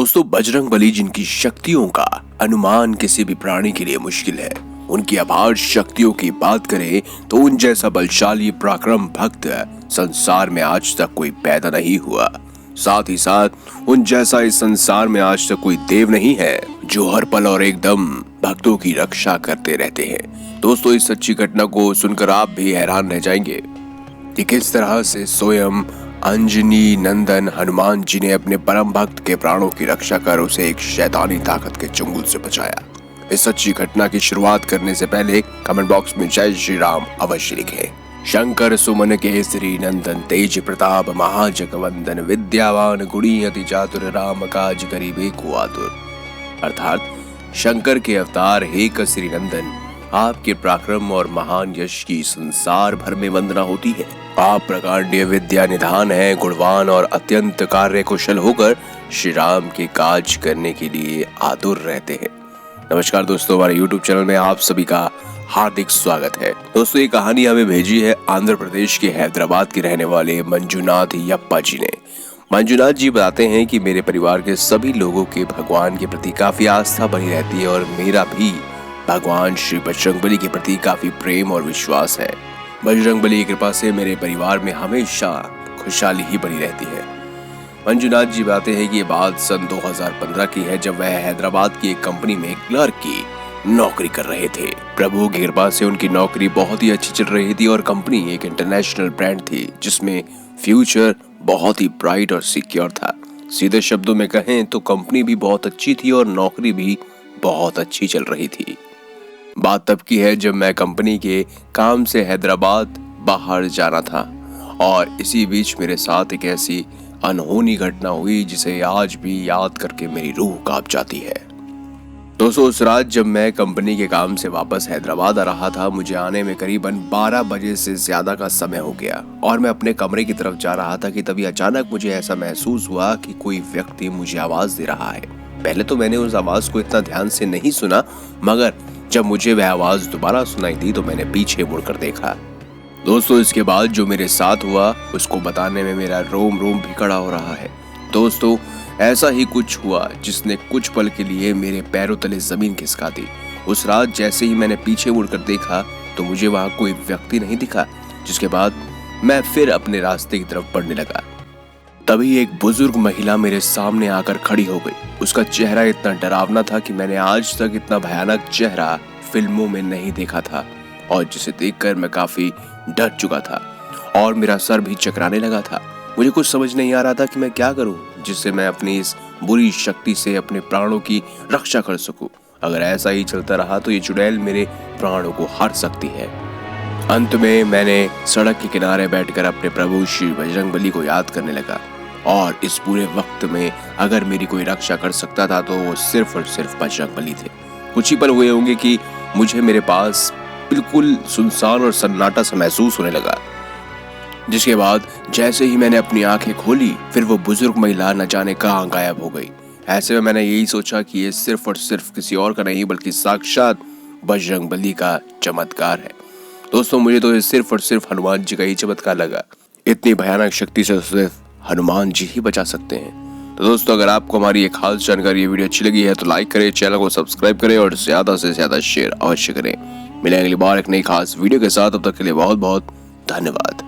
दोस्तों, बजरंगबली जिनकी शक्तियों का अनुमान किसी भी प्राणी के लिए मुश्किल है, उनकी अपार शक्तियों की बात करें तो उन जैसा बलशाली पराक्रम भक्त संसार में आज तक कोई पैदा नहीं हुआ। साथ ही साथ उन जैसा इस संसार में आज तक कोई देव नहीं है जो हर पल और एकदम भक्तों की रक्षा करते रहते हैं। दोस्तों, इस सच्ची घटना को सुनकर आप भी हैरान रह जाएंगे कि किस तरह से स्वयं अंजनी नंदन हनुमान जी ने अपने परम भक्त के प्राणों की रक्षा कर उसे एक शैतानी ताकत के चंगुल से बचाया। इस सच्ची घटना की शुरुआत करने से पहले कमेंट बॉक्स में जय श्री राम अवश्य लिखें। शंकर सुमन केसरी नंदन तेज प्रताप महाजगवंदन विद्यावान गुणी अति चातुर राम काज करीबे को आतुर। अर्थात शंकर के अवतार हे कसरी नंदन, आपके पराक्रम और महान यश की संसार भर में वंदना होती है। आप प्रकांडीय विद्या निधान हैं, गुणवान और अत्यंत कार्य कुशल होकर श्री राम के काज करने के लिए आतुर रहते हैं। नमस्कार दोस्तों, हमारे YouTube चैनल में आप सभी का हार्दिक स्वागत है। दोस्तों, ये कहानी हमें भेजी है आंध्र प्रदेश के हैदराबाद के रहने वाले मंजुनाथ यप्पा जी ने। मंजुनाथ जी बताते हैं कि मेरे परिवार के सभी लोगों के भगवान के प्रति काफी आस्था बनी रहती है और मेरा भी भगवान श्री बजरंगबली के प्रति काफी प्रेम और विश्वास है। बजरंगबली की कृपा से मेरे परिवार में हमेशा खुशहाली ही बनी रहती है। मंजुनाथ जी बताते हैं कि ये बात सन 2015 की है, जब वह हैदराबाद की एक कंपनी में क्लर्क की नौकरी कर रहे थे। प्रभु की कृपा से उनकी नौकरी बहुत ही अच्छी चल रही थी और कंपनी एक इंटरनेशनल ब्रांड थी जिसमें फ्यूचर बहुत ही ब्राइट और सिक्योर था। सीधे शब्दों में कहें तो कंपनी भी बहुत अच्छी थी और नौकरी भी बहुत अच्छी चल रही थी। बात तब की है जब मैं कंपनी के काम से हैदराबाद बाहर जाना था और इसी बीच मेरे साथ एक ऐसी अनहोनी घटना हुई जिसे आज भी याद करके मेरी रूह कांप जाती है। दोस्तों, उस रात जब मैं कंपनी के काम से वापस हैदराबाद आ रहा था, मुझे आने में करीबन 12 बजे से ज्यादा का समय हो गया और मैं अपने कमरे की तरफ जा रहा था कि तभी अचानक मुझे ऐसा महसूस हुआ कि कोई व्यक्ति मुझे आवाज दे रहा है। पहले तो मैंने उस आवाज को इतना ध्यान से नहीं सुना, मगर जब मुझे वह आवाज दोबारा सुनाई दी तो मैंने पीछे मुड़कर देखा। दोस्तों, इसके बाद जो मेरे साथ हुआ उसको बताने में मेरा रोम रोम भी खड़ा हो रहा है। दोस्तों, ऐसा ही कुछ हुआ जिसने कुछ पल के लिए मेरे पैरों तले जमीन खिसका दी। उस रात जैसे ही मैंने पीछे मुड़कर देखा तो मुझे वहां कोई व्यक्ति नहीं दिखा, जिसके बाद मैं फिर अपने रास्ते की तरफ बढ़ने लगा। तभी एक बुजुर्ग महिला मेरे सामने आकर खड़ी हो गई। उसका चेहरा इतना डरावना था कि मैंने आज तक इतना भयानक चेहरा फिल्मों में नहीं देखा था और जिसे देखकर मैं काफी डर चुका था और मेरा सर भी चकराने लगा था। मुझे कुछ समझ नहीं आ रहा था कि मैं क्या करूं जिससे मैं अपनी इस बुरी शक्ति से अपने प्राणों की रक्षा कर सकूं। अगर ऐसा ही चलता रहा तो ये चुड़ैल मेरे प्राणों को हर सकती है। अंत में मैंने सड़क के किनारे बैठकर अपने प्रभु श्री बजरंगबली को याद करने लगा और इस पूरे वक्त में अगर मेरी कोई रक्षा कर सकता था तो वो सिर्फ और सिर्फ बजरंगबली थे। कुछ ही पल हुए होंगे कि मुझे मेरे पास बिल्कुल सुनसान और सन्नाटा सा महसूस होने लगा, जिसके बाद जैसे ही मैंने अपनी आंखें खोली फिर वो बुजुर्ग महिला न जाने कहां गायब हो गई। ऐसे में मैंने यही सोचा कि ये सिर्फ और सिर्फ किसी और का नहीं बल्कि साक्षात बजरंगबली का चमत्कार है। दोस्तों, मुझे तो ये सिर्फ और सिर्फ हनुमान जी का ही चमत्कार लगा। इतनी भयानक शक्ति से सिर्फ हनुमान जी ही बचा सकते हैं। तो दोस्तों, अगर आपको हमारी ये खास जानकारी ये वीडियो अच्छी लगी है तो लाइक करें, चैनल को सब्सक्राइब करें और ज्यादा से ज्यादा शेयर अवश्य करें। मिलेंगे अगली बार एक नई खास वीडियो के साथ, तब तक के लिए बहुत बहुत धन्यवाद।